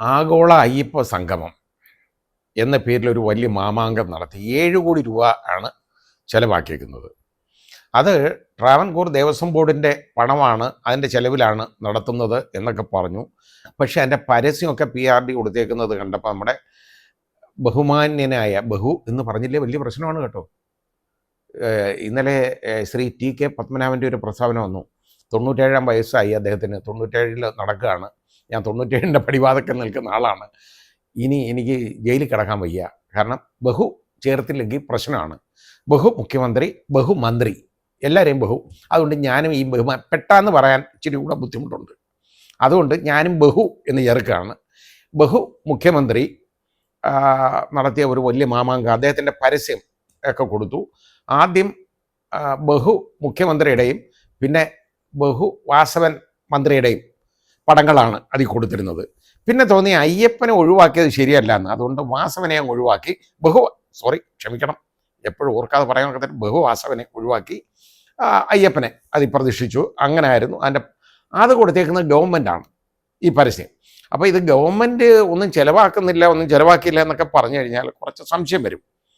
ആഗോള അയ്യപ്പ സംഗമം എന്ന പേരിൽ ഒരു വലിയ മാമാങ്കം നടത്തി 7 കോടി രൂപ ആണ് ചിലവാക്കിയിരിക്കുന്നത്. അത് ട്രാവൻകൂർ ദേവസ്വം ബോർഡിൻ്റെ പണമാണ്, അതിൻ്റെ ചിലവിലാണ് നടത്തുന്നത് എന്നൊക്കെ പറഞ്ഞു. പക്ഷേ അതിൻ്റെ പരസ്യമൊക്കെ PRD കൊടുത്തേക്കുന്നത് കണ്ടപ്പോൾ നമ്മുടെ ബഹുമാന്യനായ ബഹു എന്ന് പറഞ്ഞില്ലേ വലിയ പ്രശ്നമാണ് കേട്ടോ. ഇന്നലെ ശ്രീ TK പത്മനാഭൻ്റെ ഒരു പ്രസ്താവന വന്നു. 97 വയസ്സായി അദ്ദേഹത്തിന്, 97 നടക്കുകയാണ്. ഞാൻ 97ൻ്റെ പടിവാതൊക്കെ നിൽക്കുന്ന ആളാണ്. ഇനി എനിക്ക് ജയിലിൽ കിടക്കാൻ വയ്യ, കാരണം ബഹു ചേർത്തില്ലെങ്കിൽ പ്രശ്നമാണ്. ബഹു മുഖ്യമന്ത്രി, ബഹു മന്ത്രി, എല്ലാവരെയും ബഹു. അതുകൊണ്ട് ഞാനും ഈ പെട്ടെന്ന് പറയാൻ ഇച്ചിരി കൂടെ ബുദ്ധിമുട്ടുണ്ട്. അതുകൊണ്ട് ഞാനും ബഹു എന്ന് ചേർക്കുകയാണ്. ബഹു മുഖ്യമന്ത്രി നടത്തിയ ഒരു വലിയ മാമാങ്കം, അദ്ദേഹത്തിൻ്റെ പരസ്യം ഒക്കെ കൊടുത്തു. ആദ്യം ബഹു മുഖ്യമന്ത്രിയുടെയും പിന്നെ ബഹു വാസവൻ മന്ത്രിയുടെയും പടങ്ങളാണ് അതിൽ കൊടുത്തിരുന്നത്. പിന്നെ തോന്നി അയ്യപ്പനെ ഒഴിവാക്കിയത് ശരിയല്ല എന്ന്, അതുകൊണ്ട് വാസവനെ അങ്ങ് ഒഴിവാക്കി ക്ഷമിക്കണം, എപ്പോഴും ഓർക്കാതെ പറയാനൊക്കെ തന്നെ, ബഹു വാസവനെ ഒഴിവാക്കി അയ്യപ്പനെ അതിൽ പ്രതിഷ്ഠിച്ചു. അങ്ങനെ ആയിരുന്നു. അത് കൊടുത്തേക്കുന്നത് ഗവൺമെൻറ്റാണ് ഈ പരസ്യം. അപ്പോൾ ഇത് ഗവൺമെൻറ് ഒന്നും ചിലവാക്കുന്നില്ല, ഒന്നും ചിലവാക്കിയില്ല എന്നൊക്കെ പറഞ്ഞു കഴിഞ്ഞാൽ കുറച്ച് സംശയം വരും.